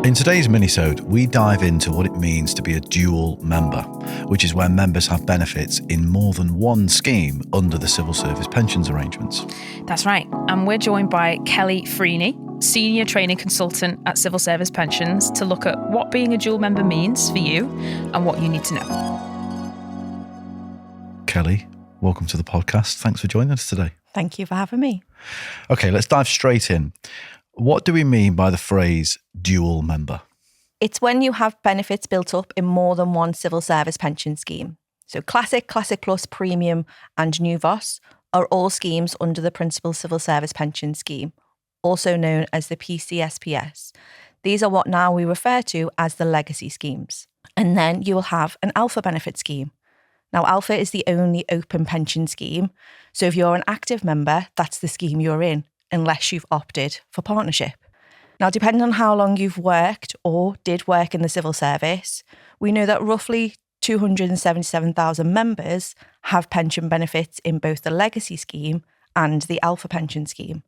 In today's Minisode, we dive into what it means to be a dual member, which is where members have benefits in more than one scheme under the civil service pensions arrangements. That's right. And we're joined by Kelly Freeney, Senior Training Consultant at Civil Service Pensions, to look at what being a dual member means for you and what you need to know. Kelly, welcome to the podcast. Thanks for joining us today. Thank you for having me. Okay, let's dive straight in. What do we mean by the phrase dual member? It's when you have benefits built up in more than one civil service pension scheme. So Classic, Classic Plus, Premium and New VOS are all schemes under the Principal Civil Service Pension Scheme, also known as the PCSPS. These are what now we refer to as the legacy schemes. And then you will have an Alpha benefit scheme. Now, Alpha is the only open pension scheme. So if you're an active member, that's the scheme you're in, unless you've opted for partnership. Now, depending on how long you've worked or did work in the civil service, we know that roughly 277,000 members have pension benefits in both the legacy scheme and the Alpha pension scheme.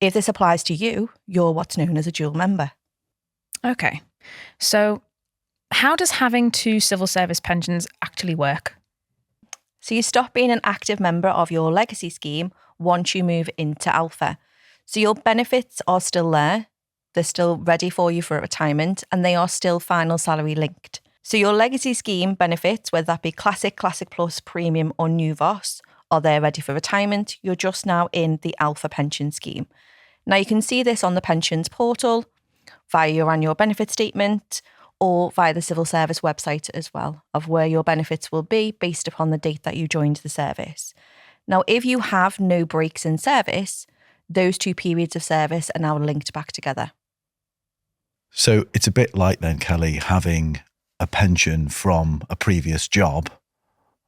If this applies to you, you're what's known as a dual member. Okay. So how does having two civil service pensions actually work? So you stop being an active member of your legacy scheme once you move into Alpha. So your benefits are still there. They're still ready for you for retirement and they are still final salary linked. So your legacy scheme benefits, whether that be Classic, Classic Plus, Premium or New VOS, are there ready for retirement. You're just now in the Alpha pension scheme. Now you can see this on the pensions portal, via your annual benefit statement, or via the civil service website as well, of where your benefits will be based upon the date that you joined the service. Now, if you have no breaks in service, those two periods of service are now linked back together. So it's a bit like then, Kelly, having a pension from a previous job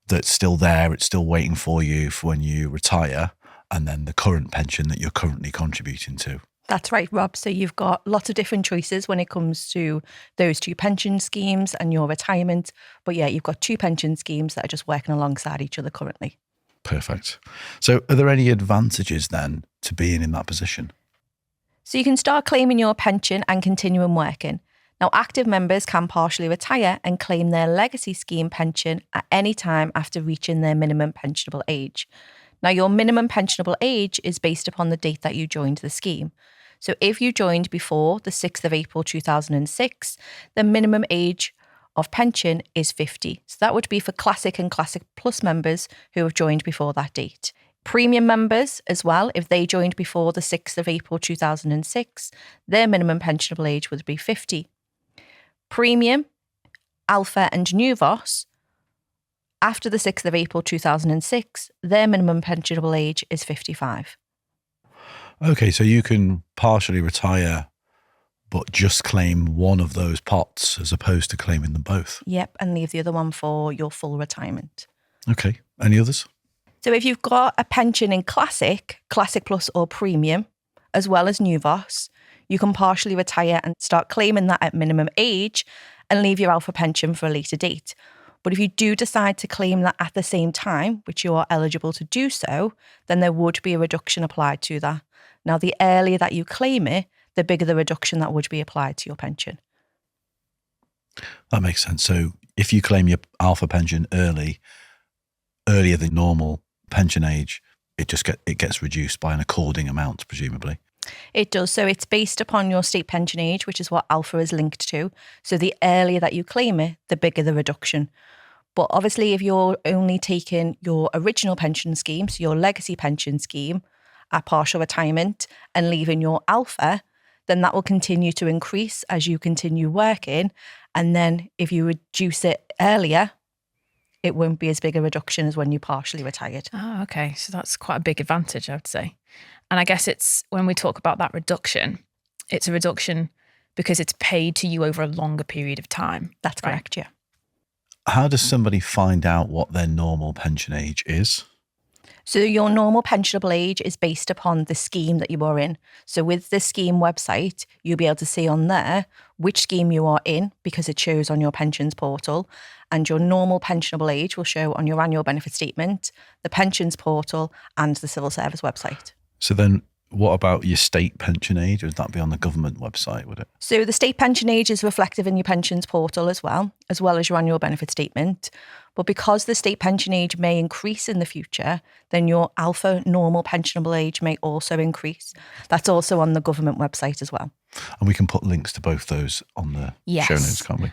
that's still there, it's still waiting for you for when you retire, and then the current pension that you're currently contributing to. That's right, Rob. So you've got lots of different choices when it comes to those two pension schemes and your retirement. But yeah, you've got two pension schemes that are just working alongside each other currently. Perfect. So are there any advantages then to being in that position? So you can start claiming your pension and continuing working. Now, active members can partially retire and claim their legacy scheme pension at any time after reaching their minimum pensionable age. Now, your minimum pensionable age is based upon the date that you joined the scheme. So if you joined before the 6th of April 2006, the minimum age of pension is 50. So that would be for Classic and Classic Plus members who have joined before that date. Premium members as well, if they joined before the 6th of April 2006, their minimum pensionable age would be 50. Premium, Alpha and New VOS, after the 6th of April 2006, their minimum pensionable age is 55. Okay, so you can partially retire but just claim one of those pots as opposed to claiming them both. Yep, and leave the other one for your full retirement. Okay, any others? So if you've got a pension in Classic, Classic Plus or Premium, as well as New VOS, you can partially retire and start claiming that at minimum age and leave your Alpha pension for a later date. But if you do decide to claim that at the same time, which you are eligible to do so, then there would be a reduction applied to that. Now, the earlier that you claim it, the bigger the reduction that would be applied to your pension. That makes sense. So if you claim your Alpha pension earlier than normal pension age, it gets reduced by an according amount, presumably. It does. So it's based upon your state pension age, which is what Alpha is linked to. So the earlier that you claim it, the bigger the reduction. But obviously, if you're only taking your original pension scheme, so your legacy pension scheme, at partial retirement and leaving your Alpha, then that will continue to increase as you continue working. And then if you reduce it earlier, it won't be as big a reduction as when you partially retired. Oh, okay. So that's quite a big advantage, I would say. And I guess it's when we talk about that reduction, it's a reduction because it's paid to you over a longer period of time. That's correct, yeah. How does somebody find out what their normal pension age is? So your normal pensionable age is based upon the scheme that you are in. So with the scheme website, you'll be able to see on there which scheme you are in because it shows on your pensions portal, and your normal pensionable age will show on your annual benefit statement, the pensions portal and the civil service website. So then What about your state pension age? Would that be on the government website, would it? So the state pension age is reflective in your pensions portal as well as your annual benefit statement. But because the state pension age may increase in the future, then your alpha normal pensionable age may also increase. That's also on the government website as well. And we can put links to both those on the Yes. show notes, can't we?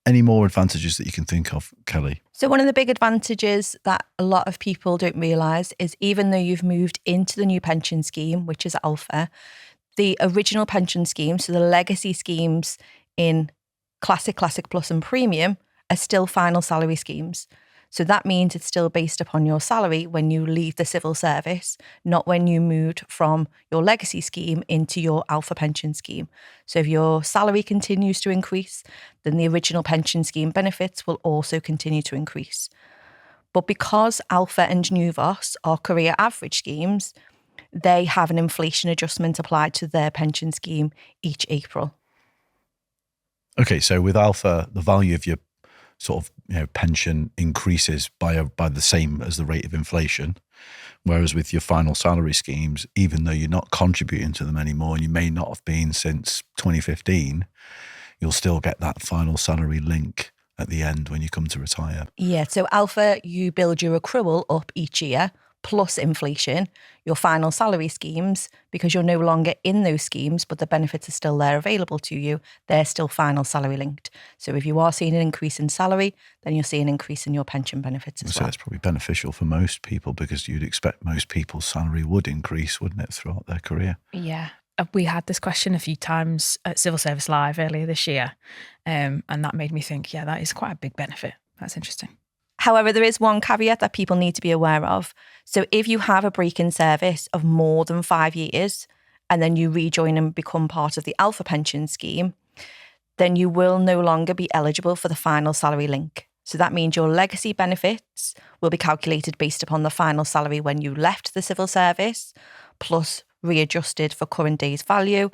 Any more advantages that you can think of, Kelly? So one of the big advantages that a lot of people don't realise is even though you've moved into the new pension scheme, which is Alpha, the original pension scheme, so the legacy schemes in Classic, Classic Plus and Premium are still final salary schemes. So that means it's still based upon your salary when you leave the civil service, not when you moved from your legacy scheme into your Alpha pension scheme. So if your salary continues to increase, then the original pension scheme benefits will also continue to increase. But because Alpha and New VOS are career average schemes, they have an inflation adjustment applied to their pension scheme each April. Okay, so with Alpha, the value of your sort of pension increases by the same as the rate of inflation, whereas with your final salary schemes, even though you're not contributing to them anymore, and you may not have been since 2015, you'll still get that final salary link at the end when you come to retire. Yeah, so Alpha, you build your accrual up each year plus inflation. Your final salary schemes, because you're no longer in those schemes, but the benefits are still there available to you, they're still final salary linked. So if you are seeing an increase in salary, then you'll see an increase in your pension benefits as So well. that's probably beneficial for most people, because you'd expect most people's salary would increase, wouldn't it, throughout their career? Yeah. We had this question a few times at Civil Service Live earlier this year. And that made me think, yeah, that is quite a big benefit. That's interesting. However, there is one caveat that people need to be aware of. So if you have a break in service of more than 5 years and then you rejoin and become part of the Alpha pension scheme, then you will no longer be eligible for the final salary link. So that means your legacy benefits will be calculated based upon the final salary when you left the civil service, plus readjusted for current day's value.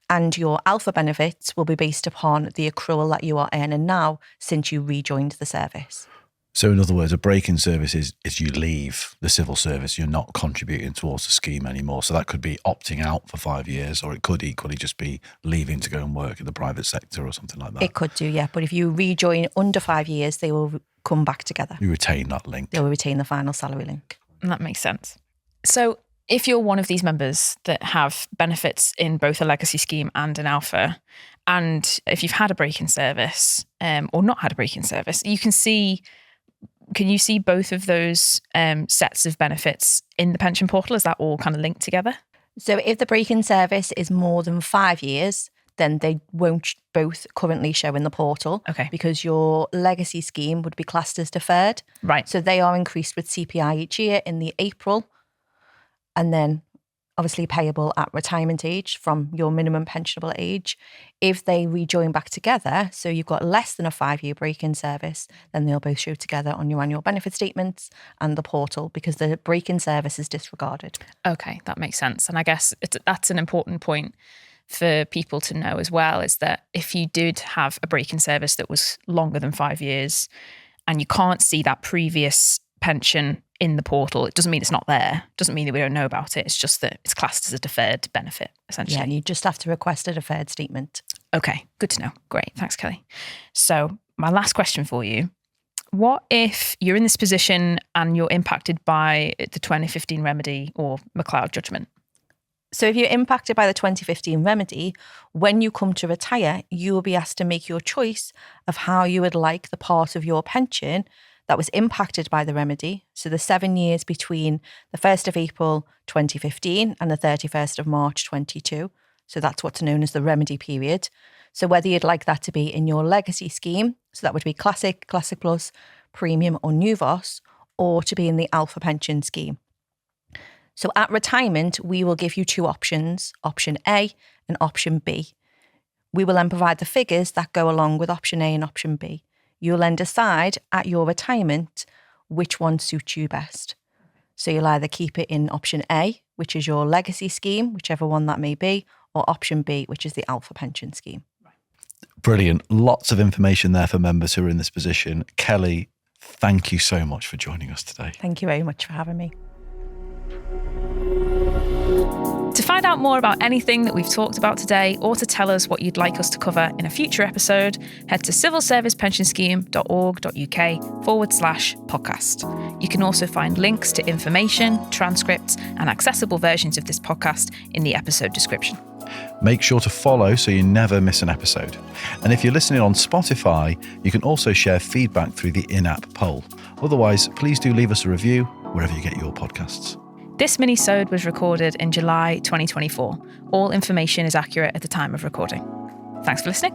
And your Alpha benefits will be based upon the accrual that you are earning now since you rejoined the service. So in other words, a break in service is you leave the civil service, you're not contributing towards the scheme anymore. So that could be opting out for 5 years, or it could equally just be leaving to go and work in the private sector or something like that. It could do, yeah. But if you rejoin under 5 years, they will come back together. You retain that link. They will retain the final salary link. And that makes sense. So if you're one of these members that have benefits in both a legacy scheme and an Alpha, and if you've had a break in service or not had a break in service, can you see both of those sets of benefits in the pension portal? Is that all kind of linked together? So if the break in service is more than 5 years, then they won't both currently show in the portal. Okay. Because your legacy scheme would be classed as deferred. Right. So they are increased with CPI each year in the April, and then obviously payable at retirement age from your minimum pensionable age. If they rejoin back together, so you've got less than a 5-year break in service, then they'll both show together on your annual benefit statements and the portal, because the break in service is disregarded. Okay, that makes sense. And I guess that's an important point for people to know as well, is that if you did have a break in service that was longer than 5 years and you can't see that previous pension in the portal, it doesn't mean it's not there. It doesn't mean that we don't know about it. It's just that it's classed as a deferred benefit, essentially. Yeah, and you just have to request a deferred statement. Okay, good to know. Great. Thanks, Kelly. So my last question for you. What if you're in this position and you're impacted by the 2015 remedy or McLeod judgment? So if you're impacted by the 2015 remedy, when you come to retire, you will be asked to make your choice of how you would like the part of your pension that was impacted by the remedy. So the 7 years between the 1st of April 2015 and the 31st of March 22. So that's what's known as the remedy period. So whether you'd like that to be in your legacy scheme, so that would be Classic, Classic Plus, Premium or New VOS, or to be in the Alpha pension scheme. So at retirement, we will give you two options, option A and option B. We will then provide the figures that go along with option A and option B. You'll then decide at your retirement which one suits you best. So you'll either keep it in option A, which is your legacy scheme, whichever one that may be, or option B, which is the Alpha pension scheme. Brilliant. Lots of information there for members who are in this position. Kelly, thank you so much for joining us today. Thank you very much for having me. To find out more about anything that we've talked about today, or to tell us what you'd like us to cover in a future episode, head to civilservicepensionscheme.org.uk/podcast. You can also find links to information, transcripts, and accessible versions of this podcast in the episode description. Make sure to follow so you never miss an episode. And if you're listening on Spotify, you can also share feedback through the in-app poll. Otherwise, please do leave us a review wherever you get your podcasts. This Minisode was recorded in July 2024. All information is accurate at the time of recording. Thanks for listening.